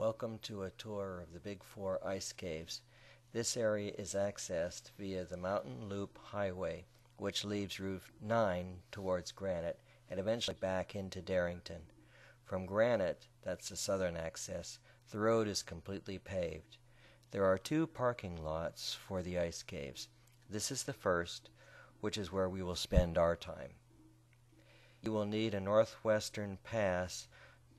Welcome to a tour of the Big Four ice caves. This area is accessed via the Mountain Loop Highway, which leaves Route 9 towards Granite and eventually back into Darrington. From Granite, that's the southern access, the road is completely paved. There are two parking lots for the ice caves. This is the first, which is where we will spend our time. You will need a North Western pass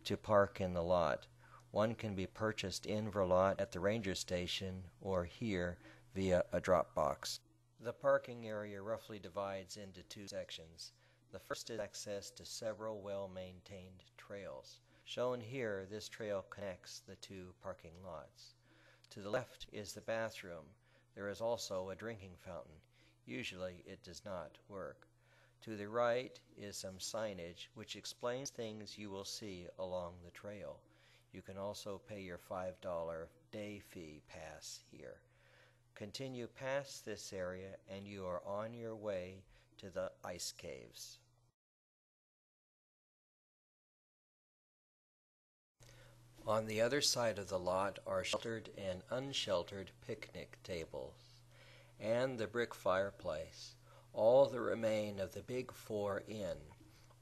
to park in the lot. One can be purchased in Verlot at the ranger station or here via a drop box. The parking area roughly divides into two sections. The first is access to several well-maintained trails. Shown here, this trail connects the two parking lots. To the left is the bathroom. There is also a drinking fountain. Usually it does not work. To the right is some signage which explains things you will see along the trail. You can also pay your $5 day fee pass here. Continue past this area and you are on your way to the ice caves. On the other side of the lot are sheltered and unsheltered picnic tables and the brick fireplace, all that remain of the Big Four Inn,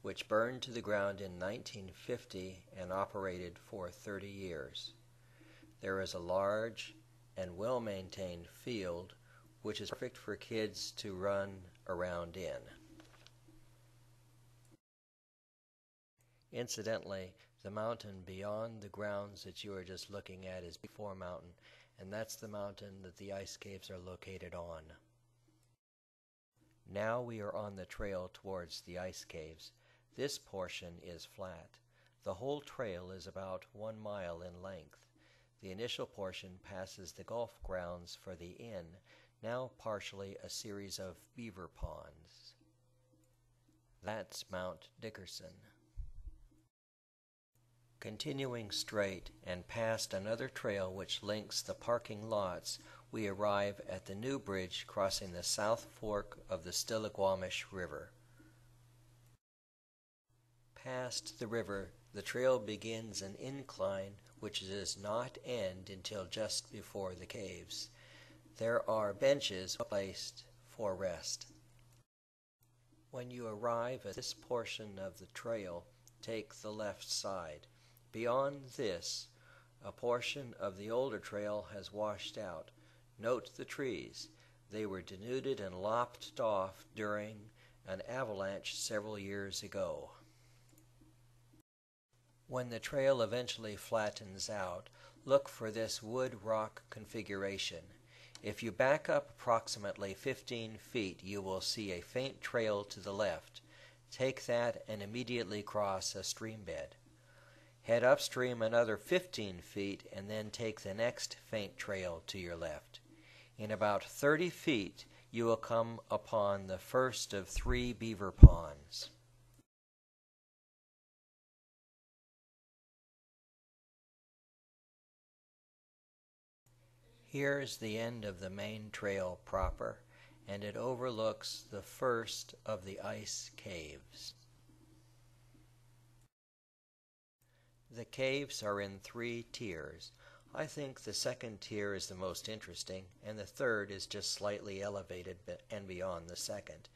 which burned to the ground in 1950 and operated for 30 years. There is a large and well-maintained field which is perfect for kids to run around in. Incidentally, the mountain beyond the grounds that you are just looking at is Big Four Mountain, and that's the mountain that the ice caves are located on. Now we are on the trail towards the ice caves. This portion is flat. The whole trail is about 1 mile in length. The initial portion passes the golf grounds for the inn, now partially a series of beaver ponds. That's Mount Dickerson. Continuing straight and past another trail which links the parking lots, we arrive at the new bridge crossing the South Fork of the Stillaguamish River. Past the river, the trail begins an incline which does not end until just before the caves. There are benches placed for rest. When you arrive at this portion of the trail, take the left side. Beyond this, a portion of the older trail has washed out. Note the trees. They were denuded and lopped off during an avalanche several years ago. When the trail eventually flattens out, look for this wood-rock configuration. If you back up approximately 15 feet, you will see a faint trail to the left. Take that and immediately cross a stream bed. Head upstream another 15 feet and then take the next faint trail to your left. In about 30 feet, you will come upon the first of 3 beaver ponds. Here is the end of the main trail proper, and it overlooks the first of the ice caves. The caves are in 3 tiers. I think the second tier is the most interesting, and the third is just slightly elevated and beyond the second.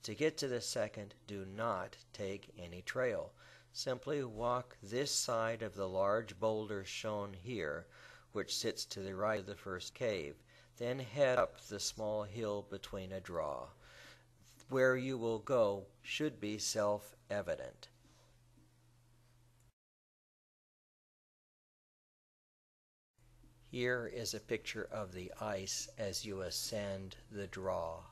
To get to the second, do not take any trail. Simply walk this side of the large boulder shown here, which sits to the right of the first cave. Then head up the small hill between a draw. Where you will go should be self-evident. Here is a picture of the ice as you ascend the draw.